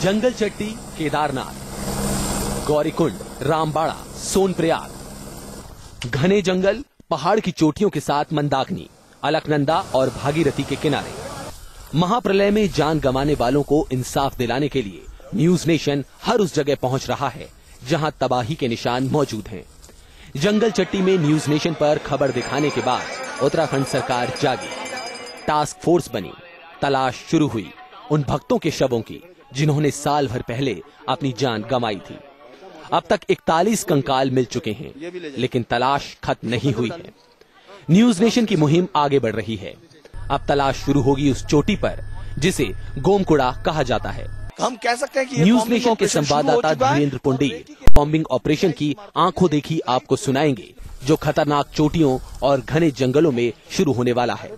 जंगल चट्टी, केदारनाथ, गौरीकुंड, रामबाड़ा, सोनप्रयाग, घने जंगल, पहाड़ की चोटियों के साथ मंदाकिनी, अलकनंदा और भागीरथी के किनारे। महाप्रलय में जान गंवाने वालों को इंसाफ दिलाने के लिए न्यूज नेशन हर उस जगह पहुंच रहा है जहां तबाही के निशान मौजूद हैं। जंगल चट्टी में न्यूज नेशन पर खबर दिखाने के बाद उत्तराखंड सरकार जागी, टास्क फोर्स बनी, तलाश शुरू हुई उन भक्तों के शवों की जिन्होंने साल भर पहले अपनी जान गंवाई थी। अब तक 41 कंकाल मिल चुके हैं, लेकिन तलाश खत्म नहीं हुई है। न्यूज नेशन की मुहिम आगे बढ़ रही है। अब तलाश शुरू होगी उस चोटी पर जिसे गोमकुड़ा कहा जाता है। हम कह सकते हैं कि न्यूज नेशन के संवाददाता धीरेन्द्र पुंडीर बॉम्बिंग ऑपरेशन की आंखों देखी आपको सुनाएंगे, जो खतरनाक चोटियों और घने जंगलों में शुरू होने वाला है।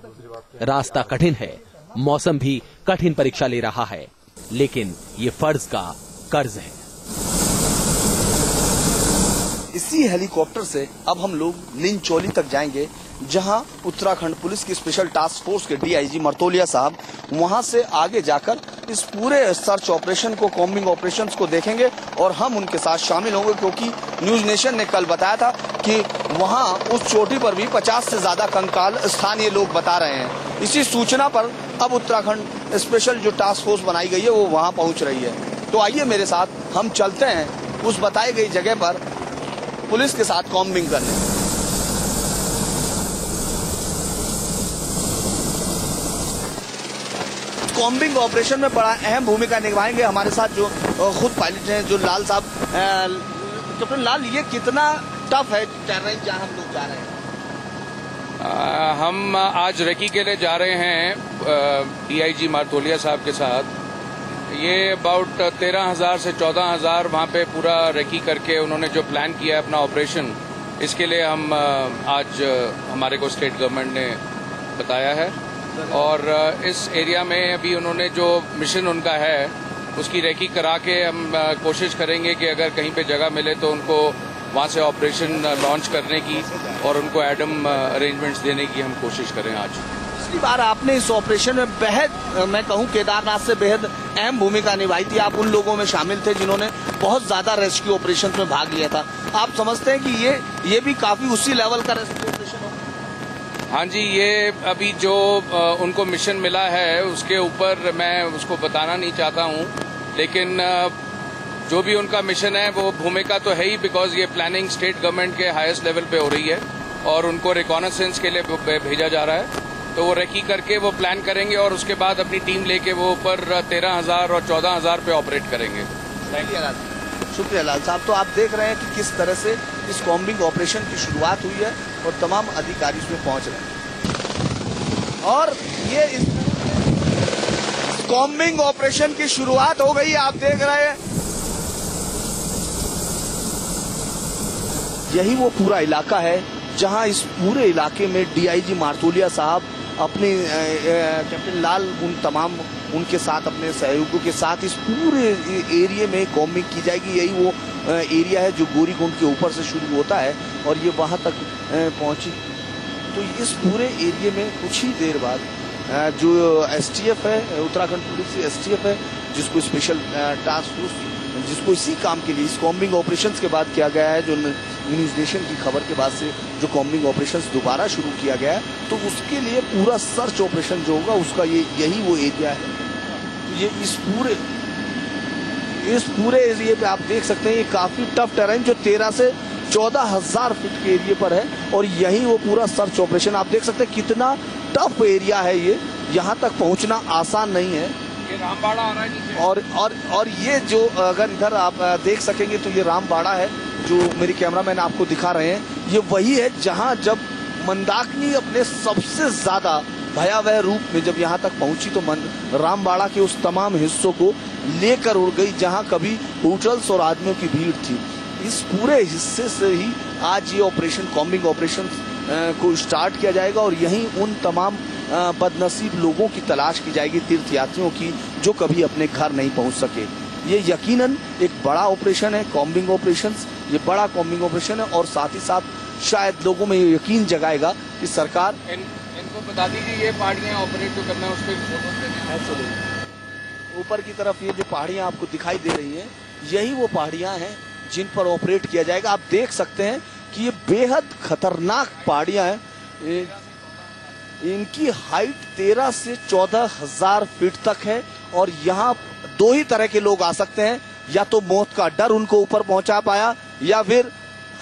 रास्ता कठिन है, मौसम भी कठिन परीक्षा ले रहा है, लेकिन ये फर्ज का कर्ज है। इसी हेलीकॉप्टर से अब हम लोग लिंचौली तक जाएंगे, जहां उत्तराखंड पुलिस की स्पेशल टास्क फोर्स के डीआईजी मर्तोलिया साहब वहां से आगे जाकर इस पूरे सर्च ऑपरेशन को, कॉम्बिंग ऑपरेशंस को देखेंगे और हम उनके साथ शामिल होंगे, क्योंकि न्यूज नेशन ने कल बताया था कि वहां उस चोटी पर भी 50 से ज्यादा कंकाल स्थानीय लोग बता रहे हैं। इसी सूचना पर अब उत्तराखंड स्पेशल जो टास्क फोर्स बनाई गई है वो वहां पहुंच रही है। तो आइए मेरे साथ हम चलते हैं उस बताई गई जगह पर पुलिस के साथ कॉम्बिंग करने। कॉम्बिंग ऑपरेशन में बड़ा अहम भूमिका निभाएंगे हमारे साथ जो खुद पायलट हैं, जो लाल साहब। कैप्टन लाल, ये कितना टफ है टेरेन जहां हम लोग जा रहे हैं? हम आज रेकी के लिए जा रहे हैं डीआईजी मर्तोलिया साहब के साथ। ये अबाउट 13,000 से 14,000 वहाँ पे पूरा रेकी करके उन्होंने जो प्लान किया है अपना ऑपरेशन, इसके लिए हम आज हमारे को स्टेट गवर्नमेंट ने बताया है। और इस एरिया में अभी उन्होंने जो मिशन उनका है उसकी रेकी करा के हम कोशिश करेंगे कि अगर कहीं पे जगह मिले तो उनको वहाँ से ऑपरेशन लॉन्च करने की और उनको एडम अरेंजमेंट्स देने की हम कोशिश करें आज। पिछली बार आपने इस ऑपरेशन में बेहद, मैं कहूँ केदारनाथ से बेहद अहम भूमिका निभाई थी। आप उन लोगों में शामिल थे जिन्होंने बहुत ज्यादा रेस्क्यू ऑपरेशन में भाग लिया था। आप समझते हैं कि ये भी काफी उसी लेवल का रेस्क्यू ऑपरेशन हो? हाँ जी, ये अभी जो उनको मिशन मिला है उसके ऊपर मैं उसको बताना नहीं चाहता हूँ, लेकिन जो भी उनका मिशन है वो भूमिका तो है ही, बिकॉज ये प्लानिंग स्टेट गवर्नमेंट के हाईएस्ट लेवल पे हो रही है और उनको रिकॉनेसेंस के लिए भेजा जा रहा है। तो वो रेकी करके वो प्लान करेंगे और उसके बाद अपनी टीम लेके वो ऊपर 13,000 और 14,000 पे ऑपरेट करेंगे। शुक्रिया लाल साहब। तो आप देख रहे हैं कि किस तरह से इस कॉम्बिंग ऑपरेशन की शुरुआत हुई है और तमाम अधिकारी इसमें पहुंच रहे हैं। और ये इस कॉम्बिंग ऑपरेशन की शुरुआत हो गई, आप देख रहे हैं। यही वो पूरा इलाका है जहां इस पूरे इलाके में डीआईजी मर्तोलिया साहब अपने कैप्टन लाल उनके साथ, अपने सहयोगियों के साथ इस पूरे एरिया में कॉम्बिंग की जाएगी। यही वो एरिया है जो गोरीकुंड के ऊपर से शुरू होता है और ये वहां तक पहुंची। तो इस पूरे एरिया में कुछ ही देर बाद जो एसटीएफ है, उत्तराखंड पुलिस की एसटीएफ है, जिसको स्पेशल टास्क फोर्स, जिसको इसी काम के लिए, इस कॉम्बिंग ऑपरेशंस के बाद किया गया है, जो न्यूज नेशन की खबर के बाद से जो कॉम्बिंग ऑपरेशंस दोबारा शुरू किया गया है, तो उसके लिए पूरा सर्च ऑपरेशन जो होगा उसका यही वो एरिया है। तो ये इस पूरे एरिया पे आप देख सकते हैं, ये काफी टफ टेरेन जो 13 से 14,000 फीट के एरिया पर है और यही वो पूरा सर्च ऑपरेशन। आप देख सकते हैं कितना टफ एरिया है ये, यहाँ तक पहुँचना आसान नहीं है। ये रामबाड़ा आ रहा है नीचे। और ये जो अगर इधर आप देख सकेंगे तो ये रामबाड़ा है जो मेरे कैमरामैन आपको दिखा रहे हैं। ये वही है जहां जब मंदाकिनी अपने सबसे ज्यादा भयावह रूप में जब यहां तक पहुंची तो रामबाड़ा के उस तमाम हिस्सों को लेकर उड़ गई जहां कभी होटल्स और आदमियों की भीड़ थी। इस पूरे हिस्से से ही आज ये ऑपरेशन, कॉम्बिंग ऑपरेशन को स्टार्ट किया जाएगा और यहीं उन तमाम बदनसीब लोगों की तलाश की जाएगी, तीर्थयात्रियों की, जो कभी अपने घर नहीं पहुंच सके। ये यकीनन एक बड़ा ऑपरेशन है, कॉम्बिंग ऑपरेशन। ये बड़ा कॉम्बिंग ऑपरेशन है और साथ ही साथ शायद लोगों में ये यकीन जगाएगा कि सरकार इनको बता दी कि ये पहाड़ियाँ ऑपरेट जो करना है उस पर फोटो ऊपर की तरफ ये जो पहाड़ियां आपको दिखाई दे रही हैं, यही वो पहाड़ियां हैं जिन पर ऑपरेट किया जाएगा। आप देख सकते हैं कि ये बेहद खतरनाक पहाड़ियां हैं। इनकी हाइट 13 से 14,000 फीट तक है और यहाँ दो ही तरह के लोग आ सकते हैं, या तो मौत का डर उनको ऊपर पहुंचा पाया या फिर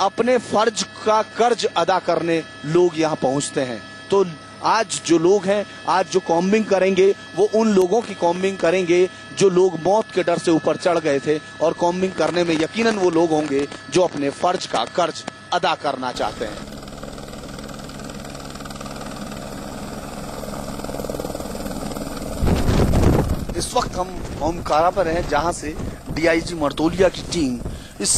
अपने फर्ज का कर्ज अदा करने लोग यहाँ पहुंचते हैं। तो आज जो लोग हैं, आज जो कॉम्बिंग करेंगे वो उन लोगों की कॉम्बिंग करेंगे जो लोग मौत के डर से ऊपर चढ़ गए थे, और कॉम्बिंग करने में यकीनन वो लोग होंगे जो अपने फर्ज का कर्ज अदा करना चाहते हैं। इस वक्त हम ओमकारा पर हैं, जहां से डीआईजी मर्तोलिया की टीम इस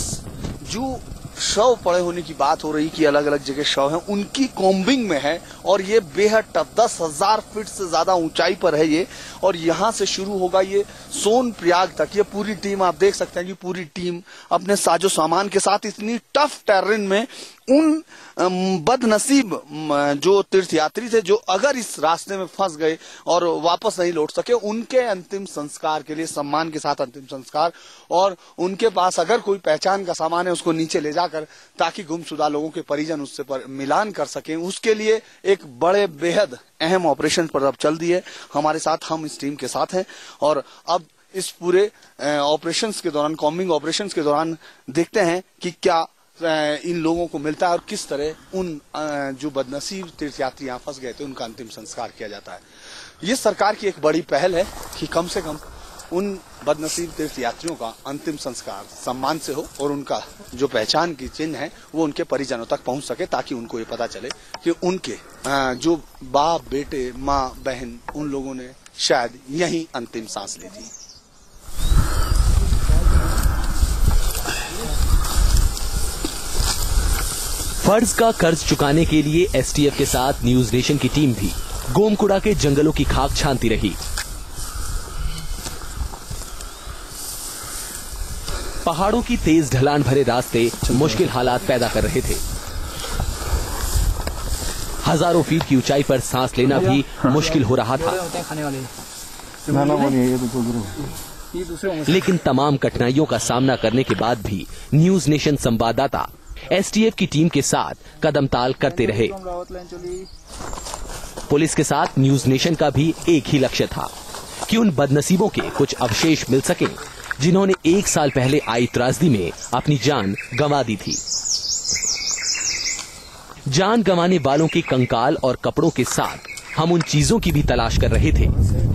जो शव पड़े होने की बात हो रही कि अलग अलग जगह शव हैं, उनकी कॉम्बिंग में है। और ये बेहद टफ 10,000 फीट से ज्यादा ऊंचाई पर है ये, और यहाँ से शुरू होगा ये सोनप्रयाग तक। ये पूरी टीम आप देख सकते हैं कि पूरी टीम अपने साजो सामान के साथ इतनी टफ टेरेन में उन बदनसीब जो तीर्थयात्री थे, जो अगर इस रास्ते में फंस गए और वापस नहीं लौट सके, उनके अंतिम संस्कार के लिए सम्मान के साथ अंतिम संस्कार, और उनके पास अगर कोई पहचान का सामान है उसको नीचे ले जाकर ताकि गुमशुदा लोगों के परिजन उससे मिलान कर सकें, उसके लिए एक बड़े बेहद अहम ऑपरेशन पर अब चल दिए। हमारे साथ, हम इस टीम के साथ हैं और अब इस पूरे ऑपरेशंस के दौरान, कॉम्बिंग ऑपरेशंस के दौरान देखते हैं कि क्या इन लोगों को मिलता है और किस तरह उन जो बदनसीब तीर्थयात्री यहाँ फंस गए थे उनका अंतिम संस्कार किया जाता है। ये सरकार की एक बड़ी पहल है कि कम से कम उन बदनसीब तीर्थयात्रियों का अंतिम संस्कार सम्मान से हो और उनका जो पहचान की चिन्ह है वो उनके परिजनों तक पहुंच सके, ताकि उनको ये पता चले कि उनके जो बाप, बेटे, माँ, बहन, उन लोगों ने शायद यहीं अंतिम सांस ली थी। फर्ज का कर्ज चुकाने के लिए एसटीएफ के साथ न्यूज नेशन की टीम भी गोमकुड़ा के जंगलों की खाक छानती रही। पहाड़ों की तेज ढलान भरे रास्ते मुश्किल हालात पैदा कर रहे थे। हजारों फीट की ऊंचाई पर सांस लेना भी मुश्किल हो रहा था। लेकिन तमाम कठिनाइयों का सामना करने के बाद भी न्यूज नेशन संवाददाता एसटीएफ की टीम के साथ कदम ताल करते रहे। पुलिस के साथ न्यूज नेशन का भी एक ही लक्ष्य था कि उन बदनसीबों के कुछ अवशेष मिल सकें जिन्होंने 1 साल पहले आई त्रासदी में अपनी जान गंवा दी थी। जान गंवाने वालों के कंकाल और कपड़ों के साथ हम उन चीजों की भी तलाश कर रहे थे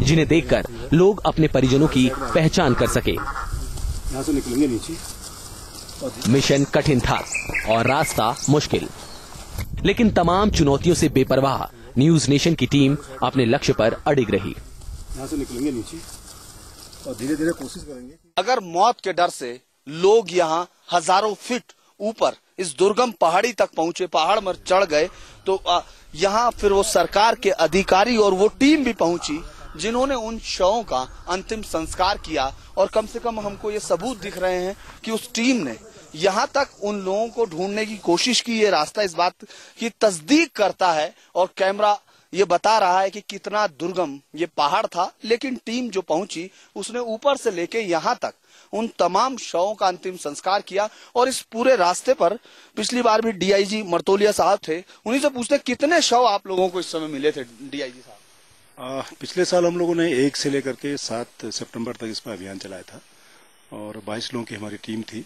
जिन्हें देखकर लोग अपने परिजनों की पहचान कर सके। यहाँ से निकलेंगे नीचे। मिशन कठिन था और रास्ता मुश्किल, लेकिन तमाम चुनौतियों से बेपरवाह न्यूज नेशन की टीम अपने लक्ष्य पर अडिग रही। यहाँ से निकलेंगे नीचे और धीरे धीरे कोशिश करेंगे। अगर मौत के डर से लोग यहाँ हजारों फीट ऊपर इस दुर्गम पहाड़ी तक पहुंचे, पहाड़ में चढ़ गए, तो यहाँ फिर वो सरकार के अधिकारी और वो टीम भी पहुंची जिन्होंने उन शवों का अंतिम संस्कार किया। और कम से कम हमको ये सबूत दिख रहे हैं कि उस टीम ने यहाँ तक उन लोगों को ढूंढने की कोशिश की। ये रास्ता इस बात की तस्दीक करता है और कैमरा ये बता रहा है कि कितना दुर्गम ये पहाड़ था, लेकिन टीम जो पहुंची उसने ऊपर से लेके यहाँ तक उन तमाम शवों का अंतिम संस्कार किया। और इस पूरे रास्ते पर पिछली बार भी डीआईजी मर्तोलिया साहब थे, उन्हीं से पूछते कितने शव आप लोगों को इस समय मिले थे डीआईजी साहब? पिछले साल हम लोगों ने 1 से लेकर के 7 सितंबर तक इसमें अभियान चलाया था और 22 लोगों की हमारी टीम थी।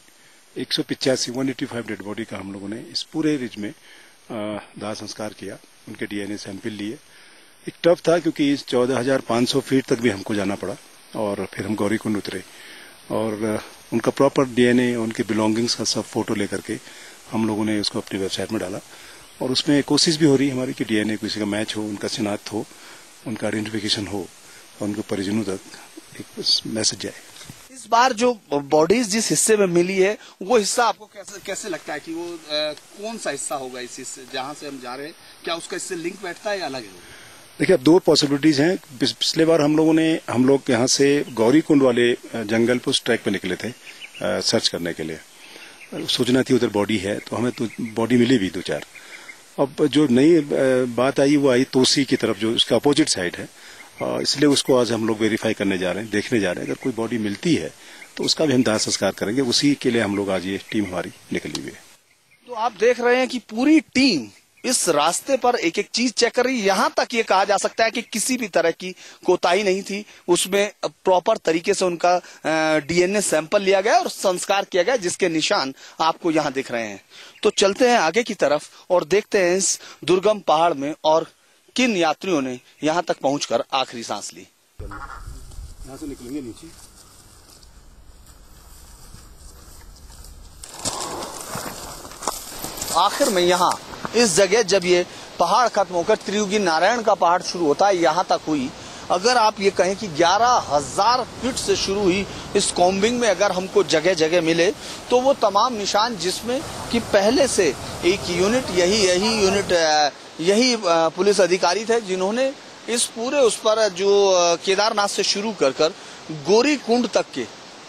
185 डेड बॉडी का हम लोगों ने इस पूरे रिज में दाह संस्कार किया, उनके डीएनए सैंपल लिए। एक टफ था क्योंकि इस 14,500 फीट तक भी हमको जाना पड़ा और फिर हम गौरीकुंड उतरे और उनका प्रॉपर डीएनए, उनके बिलोंगिंग्स का सब फोटो लेकर के हम लोगों ने उसको अपनी वेबसाइट में डाला। और उसमें कोशिश भी हो रही है हमारी कि डीएनए किसी का मैच हो, उनका शिनाख्त हो, उनका आइडेंटिफिकेशन हो और उनके परिजनों तक एक मैसेज जाए। इस बार जो बॉडीज जिस हिस्से में मिली है वो हिस्सा आपको कैसे लगता है कि वो कौन सा हिस्सा होगा इस हिस्से जहां से हम जा रहे हैं? क्या उसका इससे लिंक बैठता है या अलग है? देखिए, अब 2 पॉसिबिलिटीज हैं। पिछले बार हम लोग यहाँ से गौरीकुंड वाले जंगल पर उस ट्रैक पे निकले थे सर्च करने के लिए। सोचना थी उधर बॉडी है, तो हमें तो बॉडी मिली भी 2-4। अब जो नई बात आई वो आई तोसी की तरफ, जो उसका अपोजिट साइड है, इसलिए उसको आज हम लोग वेरीफाई करने जा रहे हैं, देखने जा रहे हैं। अगर कोई बॉडी मिलती है तो उसका भी हम दाह संस्कार करेंगे। उसी के लिए हम लोग आज ये टीम हमारी निकली हुई है। तो आप देख रहे हैं कि पूरी टीम इस रास्ते पर एक एक चीज चेक कर रही है। यहां तक ये कहा जा सकता है कि किसी भी तरह की कोताही नहीं थी, उसमें प्रॉपर तरीके से उनका डीएनए सैंपल लिया गया और संस्कार किया गया, जिसके निशान आपको यहां दिख रहे हैं। तो चलते हैं आगे की तरफ और देखते हैं इस दुर्गम पहाड़ में और किन यात्रियों ने यहां तक पहुंचकर आखिरी सांस ली। यहां से निकलेंगे नीचे। आखिर में यहाँ इस जगह जब ये पहाड़ खत्म होकर त्रियुगी नारायण का पहाड़ शुरू होता है, यहाँ तक हुई। अगर आप ये कहें कि 11,000 फीट से शुरू हुई इस कॉम्बिंग में अगर हमको जगह जगह मिले तो वो तमाम निशान, जिसमें कि पहले से एक यूनिट यही पुलिस अधिकारी थे जिन्होंने इस पूरे उस पर जो केदारनाथ से शुरू कर गोरी कुंड तक के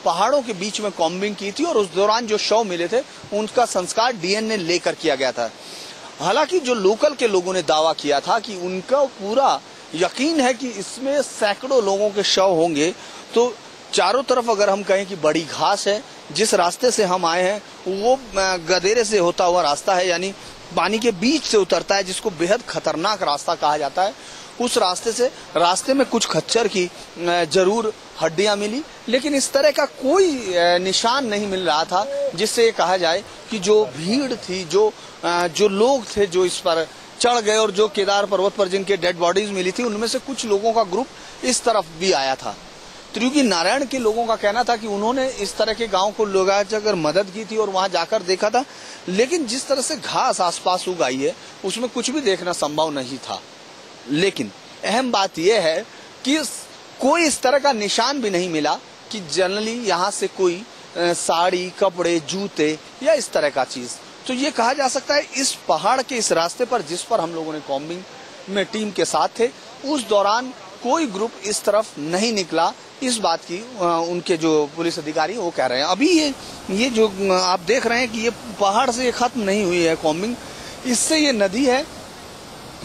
पहाड़ों के बीच में कॉम्बिंग की थी। और उस दौरान जो शव मिले थे उनका संस्कार डीएनए लेकर किया गया था। हालांकि जो लोकल के लोगों ने दावा किया था कि उनका पूरा यकीन है कि इसमें सैकड़ों लोगों के शव होंगे। तो चारों तरफ अगर हम कहें कि बड़ी घास है, जिस रास्ते से हम आए हैं वो गदेरे से होता हुआ रास्ता है, यानी पानी के बीच से उतरता है, जिसको बेहद खतरनाक रास्ता कहा जाता है। उस रास्ते में कुछ खच्चर की जरूर हड्डियां मिली, लेकिन इस तरह का कोई निशान नहीं मिल रहा था जिससे ये कहा जाए कि जो भीड़ थी, जो लोग थे जो इस पर चढ़ गए और जो केदार पर्वत पर जिनके डेड बॉडीज मिली थी, उनमें से कुछ लोगों का ग्रुप इस तरफ भी आया था। त्रियुगी नारायण के लोगों का कहना था कि उन्होंने इस तरह के गांव को लोग जाकर मदद की थी और वहां जाकर देखा था, लेकिन जिस तरह से घास आसपास उगाई है उसमें कुछ भी देखना संभव नहीं था। लेकिन अहम बात यह है कि कोई इस तरह का निशान भी नहीं मिला कि जनरली यहाँ से कोई साड़ी, कपड़े, जूते या इस तरह का चीज। तो ये कहा जा सकता है इस पहाड़ के इस रास्ते पर जिस पर हम लोगों ने कॉम्बिंग में टीम के साथ थे, उस दौरान कोई ग्रुप इस तरफ नहीं निकला। इस बात की उनके जो पुलिस अधिकारी वो कह रहे हैं। अभी ये जो आप देख रहे हैं कि ये पहाड़ से ये खत्म नहीं हुई है कॉम्बिंग, इससे ये नदी है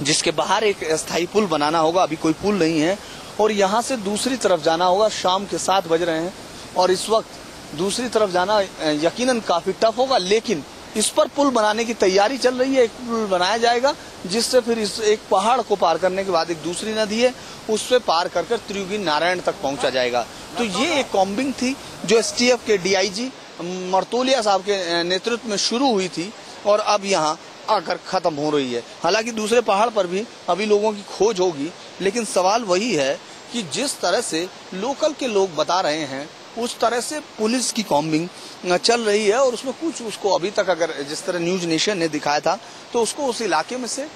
जिसके बाहर एक स्थायी पुल बनाना होगा। अभी कोई पुल नहीं है और यहाँ से दूसरी तरफ जाना होगा। शाम के 7 बज रहे हैं और इस वक्त दूसरी तरफ जाना यकीनन काफी टफ होगा, लेकिन इस पर पुल बनाने की तैयारी चल रही है। एक पुल बनाया जाएगा जिससे फिर इस एक पहाड़ को पार करने के बाद एक दूसरी नदी है, उससे पार कर त्रियुगी नारायण तक पहुंचा जाएगा। तो ये एक कॉम्बिंग थी जो एसटीएफ के डीआईजी मर्तोलिया साहब के नेतृत्व में शुरू हुई थी और अब यहाँ आकर खत्म हो रही है। हालांकि दूसरे पहाड़ पर भी अभी लोगों की खोज होगी, लेकिन सवाल वही है कि जिस तरह से लोकल के लोग बता रहे हैं उस तरह से पुलिस की कॉम्बिंग चल रही है और उसमें कुछ उसको अभी तक अगर जिस तरह न्यूज नेशन ने दिखाया था तो उसको उस इलाके में से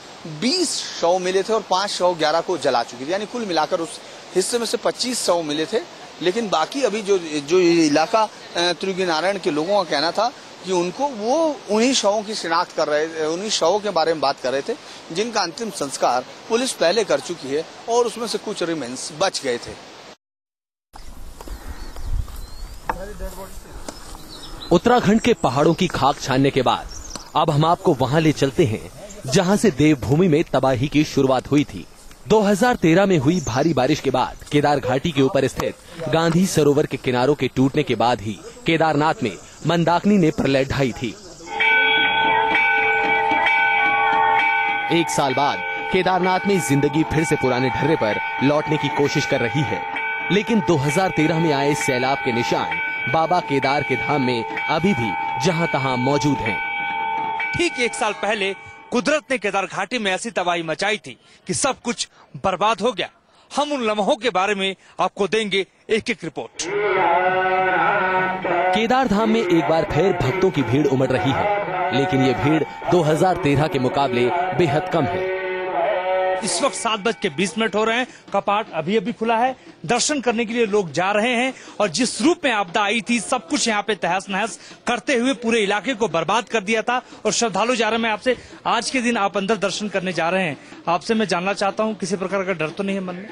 20 शव मिले थे और 5 शव 11 को जला चुकी थी, यानी कुल मिलाकर उस हिस्से में से 25 शव मिले थे। लेकिन बाकी अभी जो इलाका त्रियुगी नारायण के लोगों का कहना था कि उनको वो उन्हीं शवों की शिनाख्त कर रहे थे, उन्हीं शवों के बारे में बात कर रहे थे जिनका अंतिम संस्कार पुलिस पहले कर चुकी है और उसमें से कुछ रिमेन्स बच गए थे। उत्तराखंड के पहाड़ों की खाक छानने के बाद अब हम आपको वहां ले चलते हैं जहां से देवभूमि में तबाही की शुरुआत हुई थी। 2013 में हुई भारी बारिश के बाद केदार घाटी के ऊपर स्थित गांधी सरोवर के किनारों के टूटने के बाद ही केदारनाथ में मंदाकिनी ने प्रलय ढाई थी। 1 साल बाद केदारनाथ में जिंदगी फिर से पुराने ढर्रे पर लौटने की कोशिश कर रही है, लेकिन 2013 में आए सैलाब के निशान बाबा केदार के धाम में अभी भी जहां तहां मौजूद हैं। ठीक 1 साल पहले कुदरत ने केदार घाटी में ऐसी तबाही मचाई थी कि सब कुछ बर्बाद हो गया। हम उन लम्हों के बारे में आपको देंगे एक-एक रिपोर्ट। केदार धाम में एक बार फिर भक्तों की भीड़ उमड़ रही है, लेकिन ये भीड़ 2013 के मुकाबले बेहद कम है। इस वक्त 7:20 हो रहे हैं। कपाट अभी अभी खुला है, दर्शन करने के लिए लोग जा रहे हैं और जिस रूप में आपदा आई थी सब कुछ यहाँ पे तहस नहस करते हुए पूरे इलाके को बर्बाद कर दिया था और श्रद्धालु जा रहे हैं। मैं आपसे आज के दिन आप अंदर दर्शन करने जा रहे हैं, आपसे मैं जानना चाहता हूँ किसी प्रकार का डर तो नहीं है मन में?